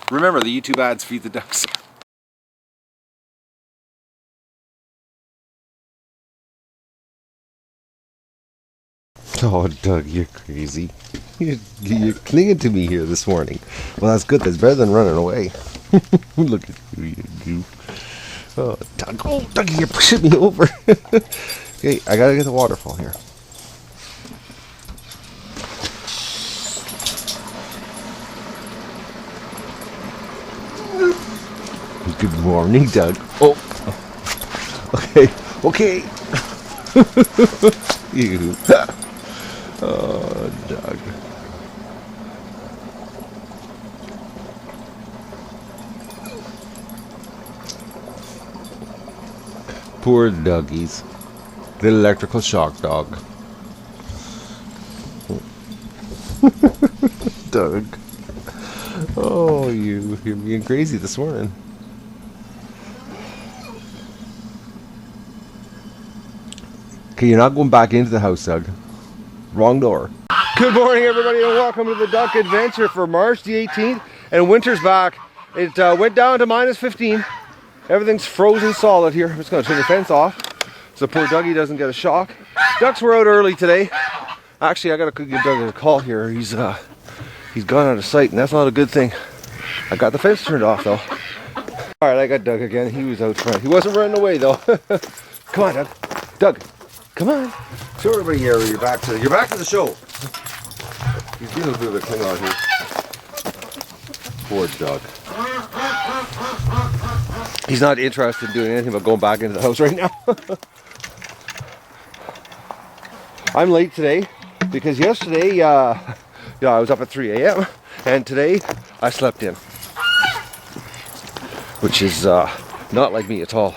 Remember, the YouTube ads feed the ducks. Oh, Doug, you're crazy. You're clinging to me here this morning. Well, that's good. That's better than running away. Look at you goof. Oh, Doug. Oh, Doug, you're pushing me over. Okay, I gotta get the waterfall here. Good morning, Doug. Oh. Okay. You. Oh, Doug. Poor Dougie's. The electrical shock dog. Doug. Oh, you're being crazy this morning. Okay, you're not going back into the house, Doug. Wrong door. Good morning, everybody, and welcome to the Duck Adventure for March the 18th. And winter's back. It went down to -15. Everything's frozen solid here. I'm just going to turn the fence off so poor Dougie doesn't get a shock. Ducks were out early today. Actually, I got to give Doug a call here. He's gone out of sight, and that's not a good thing. I got the fence turned off, though. All right, I got Doug again. He was out front. He wasn't running away, though. Come on, Doug. Doug. Come on. Show everybody here. You're back to the show. He's getting a bit of a cling on here. Poor Doug. He's not interested in doing anything but going back into the house right now. I'm late today because yesterday, I was up at 3 a.m. and today I slept in, which is not like me at all.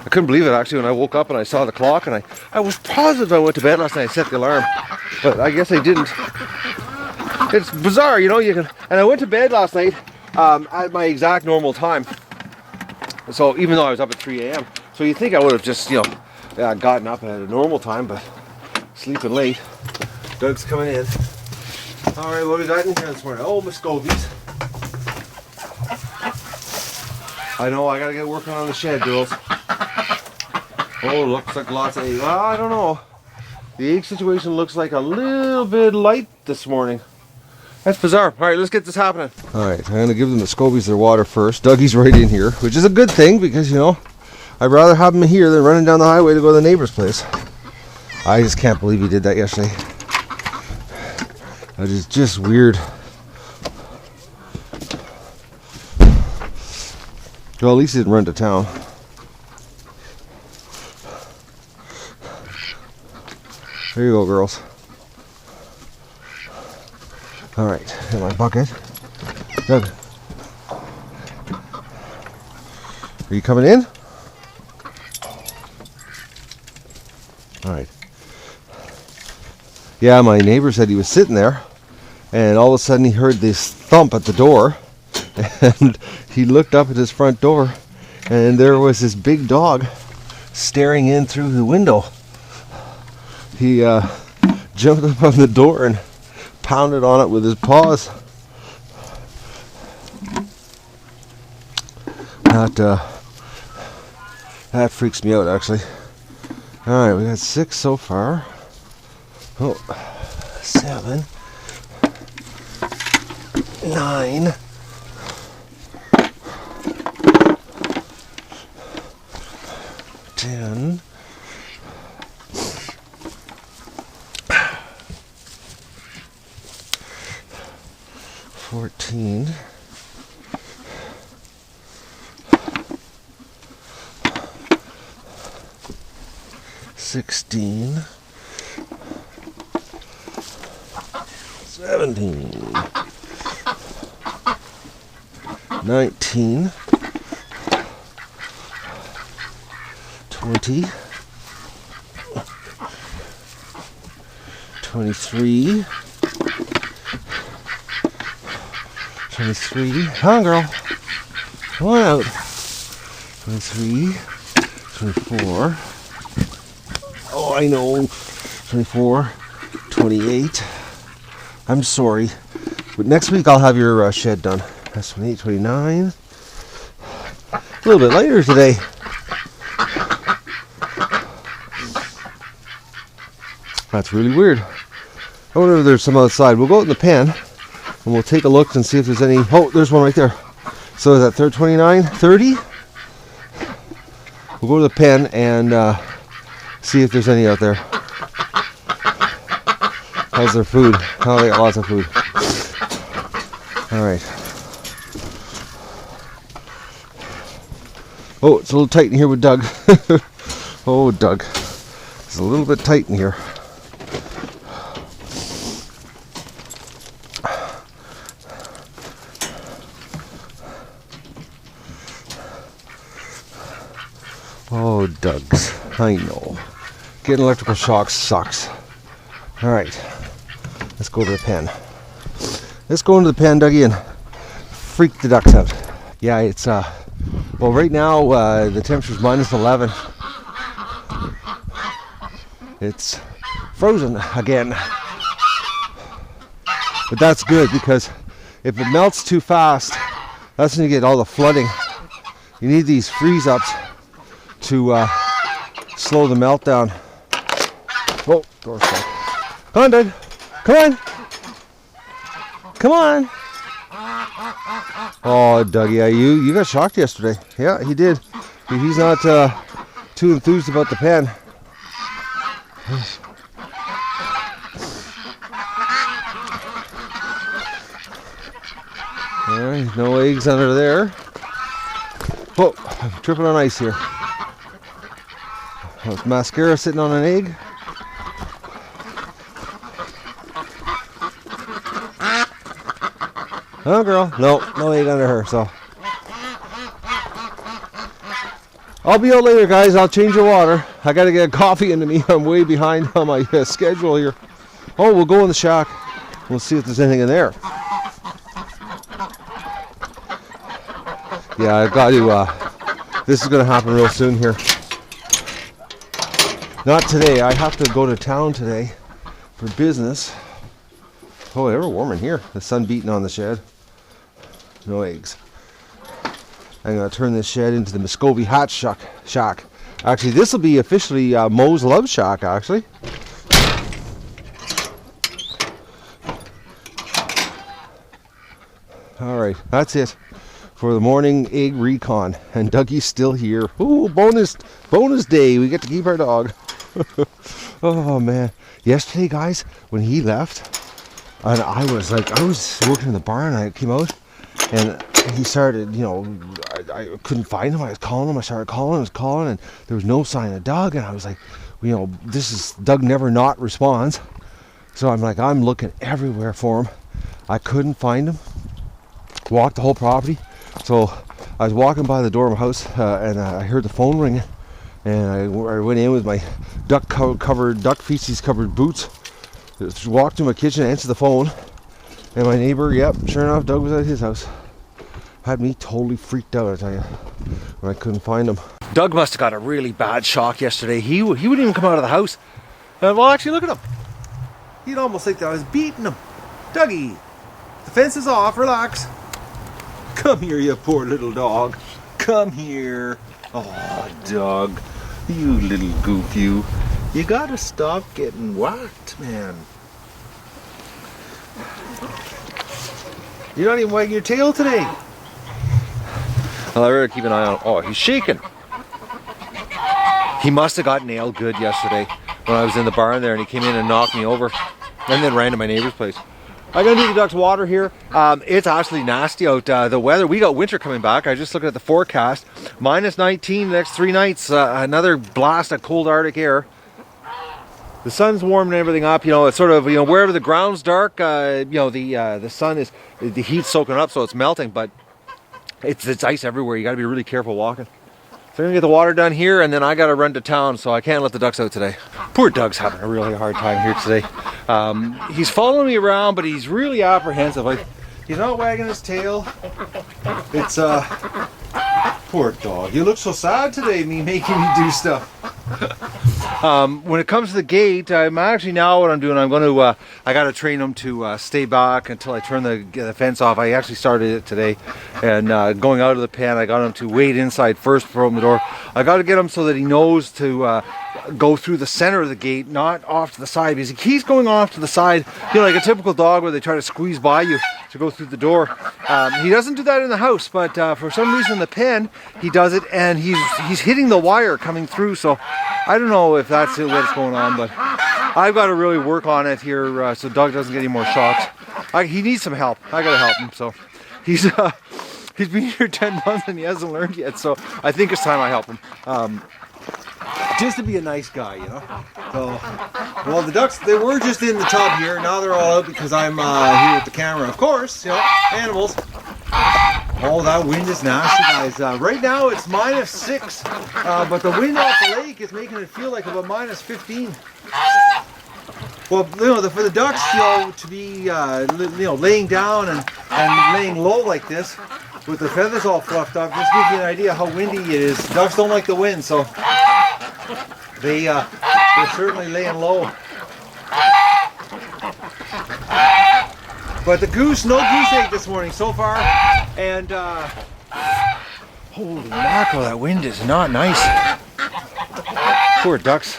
I couldn't believe it actually when I woke up and I saw the clock, and I was positive I went to bed last night. I set the alarm, but I guess I didn't. It's bizarre, you know. And I went to bed last night at my exact normal time. So even though I was up at 3 a.m. So you think I would have just, gotten up at a normal time, but sleeping late. Doug's coming in. All right, what we got in here this morning? Oh, Muscovies. I know, I gotta get working on the shed, girls. Oh, looks like lots of eggs. Well, I don't know. The egg situation looks like a little bit light this morning. That's bizarre. All right, let's get this happening. All right, I'm going to give the Muscovies their water first. Dougie's right in here, which is a good thing because, I'd rather have him here than running down the highway to go to the neighbor's place. I just can't believe he did that yesterday. That is just weird. Well, at least he didn't run to town. There you go, girls. All right, in my bucket. Doug, are you coming in? All right. Yeah, my neighbor said he was sitting there, and all of a sudden he heard this thump at the door, and he looked up at his front door, and there was this big dog staring in through the window. He jumped up on the door and pounded on it with his paws. That freaks me out, actually. All right, we got 6 so far. Oh, 7, 9, 10. 14, 16, 17, 19, 20, 23, 23, come on, girl, come on out. 23, 24, oh, I know, 24, 28, I'm sorry, But next week I'll have your shed done. That's 2829. A little bit lighter today. That's really weird. I wonder if there's some outside. We'll go out in the pen and we'll take a look and see if there's any. Oh, there's one right there. So is that 29, 30? We'll go to the pen and see if there's any out there. How's their food? Oh, they got lots of food. All right. Oh, it's a little tight in here with Doug. Oh, Doug. It's a little bit tight in here. Oh, Doug's. I know. Getting electrical shocks sucks. All right. Let's go to the pen. Let's go into the pen, Dougie, and freak the ducks out. Yeah, it's, well, right now, the temperature's -11. It's frozen again. But that's good because if it melts too fast, that's when you get all the flooding. You need these freeze-ups to slow the melt down. Oh, door's shut. Come on, Doug. Come on. Come on. Oh, Doug, yeah, you got shocked yesterday. Yeah, he did. He's not too enthused about the pen. All right, no eggs under there. Oh, I'm tripping on ice here. That's mascara sitting on an egg. Oh, girl. No egg under her, so. I'll be out later, guys. I'll change your water. I got to get coffee into me. I'm way behind on my schedule here. Oh, we'll go in the shack. We'll see if there's anything in there. Yeah, I've got to, this is going to happen real soon here. Not today. I have to go to town today for business. Oh, they were warm in here. The sun beating on the shed. No eggs. I'm going to turn this shed into the Muscovy Hatch shack. Actually, this will be officially Mo's Love Shack, actually. All right, that's it for the morning egg recon. And Dougie's still here. Ooh, bonus day. We get to keep our dog. Oh, man. Yesterday, guys, when he left, and I was working in the barn, I came out, and he started, I couldn't find him. I was calling him. I started calling, and there was no sign of Doug. And I was like, Doug never not responds. So I'm looking everywhere for him. I couldn't find him. Walked the whole property. So I was walking by the door of my house, and I heard the phone ringing. And I went in with my duck feces covered boots. Just walked to my kitchen, answered the phone, and my neighbor, yep, sure enough, Doug was at his house. Had me totally freaked out, I tell you, when I couldn't find him. Doug must have got a really bad shock yesterday. He wouldn't even come out of the house. Well, actually, look at him. He'd almost think that I was beating him. Dougie, the fence is off, relax. Come here, you poor little dog. Come here. Oh, Doug, you little goof, you. You gotta stop getting whacked, man. You're not even wagging your tail today. Well, I better keep an eye on him. Oh, he's shaking. He must have got nailed good yesterday when I was in the barn there, and he came in and knocked me over and then ran to my neighbor's place. I'm gonna do the ducks' water here. It's absolutely nasty out. The weather, we got winter coming back. I just looked at the forecast. -19 the next 3 nights. Another blast of cold Arctic air. The sun's warming everything up. It's sort of, wherever the ground's dark, the sun is, the heat's soaking up, so it's melting, but it's ice everywhere. You got to be really careful walking. So I'm gonna get the water done here, and then I got to run to town, so I can't let the ducks out today. Poor Doug's having a really hard time here today. He's following me around, but he's really apprehensive. He's not wagging his tail. It's poor dog. You look so sad today, me making you do stuff. When it comes to the gate, I'm actually now what I'm doing, I'm going to, I got to train them to stay back until I turn the fence off. I actually started it today, and going out of the pen, I got him to wait inside first before I open the door. I got to get him so that he knows to go through the center of the gate, not off to the side, because he keeps going off to the side, you know, like a typical dog where they try to squeeze by you to go through the door. He doesn't do that in the house, but for some reason in the pen he does it, and he's hitting the wire coming through. So I don't know if that's what's going on, but I've got to really work on it here so Doug doesn't get any more shocks. He needs some help. I got to help him. So he's been here 10 months and he hasn't learned yet. So I think it's time I help him. Just to be a nice guy, you know. So, well, the ducks, they were just in the tub here. Now they're all out because I'm here with the camera. Of course, you know, animals. Oh, that wind is nasty, guys. Right now it's -6, but the wind off the lake is making it feel like about -15. Well, you know, for the ducks, you know, to be, you know, laying down and laying low like this, with the feathers all fluffed up, just gives you an idea how windy it is. Ducks don't like the wind, so they're certainly laying low. But the goose, no goose egg this morning so far, and holy mackerel, that wind is not nice. Poor ducks.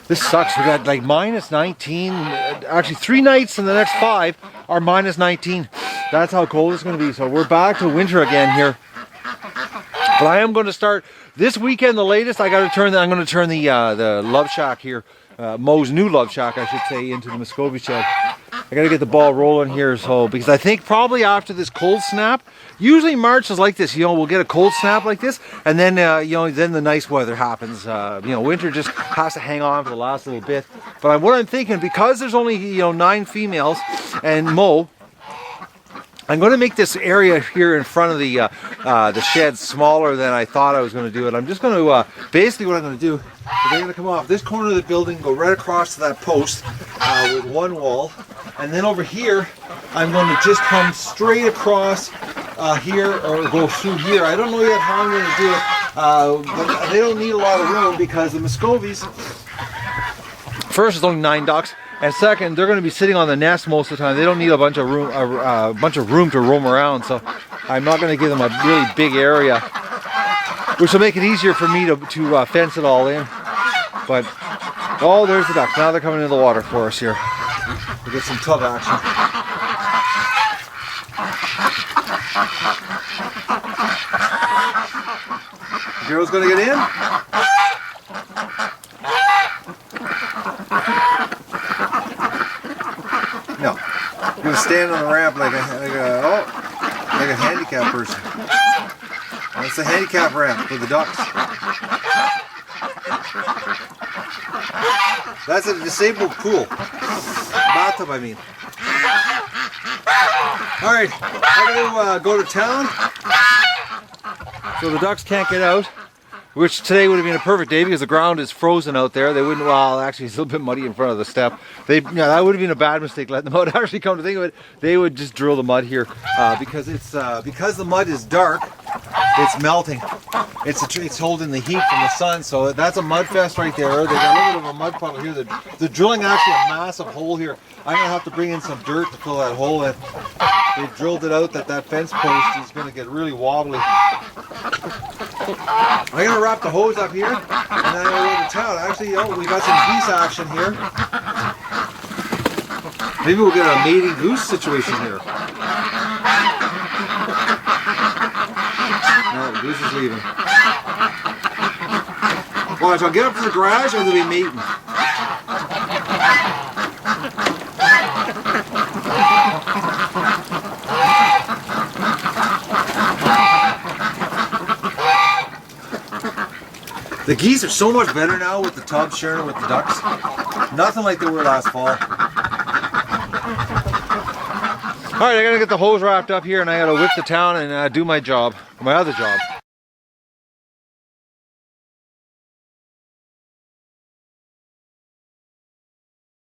This sucks. We got like -19. Actually, 3 nights in the next 5 are -19. That's how cold it's going to be. So we're back to winter again here. But I am going to start this weekend. The latest, I'm going to turn the love shack here, Mo's new love shack, I should say, into the Muscovy shed. I got to get the ball rolling here, so because I think probably after this cold snap, usually March is like this. You know, we'll get a cold snap like this, and then you know, then the nice weather happens. You know, winter just has to hang on for the last little bit. But what I'm thinking, because there's only, you know, 9 females and Mo, I'm going to make this area here in front of the shed smaller than I thought I was going to do it. I'm just going to, basically what I'm going to do is I'm going to come off this corner of the building, go right across to that post with one wall, and then over here, I'm going to just come straight across here, or go through here. I don't know yet how I'm going to do it, but they don't need a lot of room because the Muscovies, first, there's only 9 ducks. And second, they're going to be sitting on the nest most of the time. They don't need a bunch of room to roam around. So I'm not going to give them a really big area, which will make it easier for me to fence it all in. But oh, there's the ducks. Now they're coming into the water for us here. We get some tub action. The girl's going to get in. No, I'm going to stand on the ramp like a handicapped person. That's a handicap ramp for the ducks. That's a disabled pool. Bathtub, I mean. Alright, I'm going to go to town. So the ducks can't get out. Which today would have been a perfect day because the ground is frozen out there. They wouldn't, well, actually it's a little bit muddy in front of the step. That would have been a bad mistake letting them out. Actually, come to think of it, they would just drill the mud here because the mud is dark. It's melting. It's holding the heat from the sun, so that's a mud fest right there. They got a little bit of a mud puddle here. They're drilling actually a massive hole here. I'm gonna have to bring in some dirt to fill that hole in. They've drilled it out that fence post is gonna get really wobbly. I'm gonna wrap the hose up here, and then I'm gonna go to town. Actually, oh, we got some geese action here. Maybe we'll get a mating goose situation here. No, the goose is leaving. Watch, I'll get up to the garage and they'll be mating. The geese are so much better now with the tub sharing with the ducks. Nothing like they were last fall. Alright, I gotta get the hose wrapped up here and I gotta whip to town and do my job, my other job.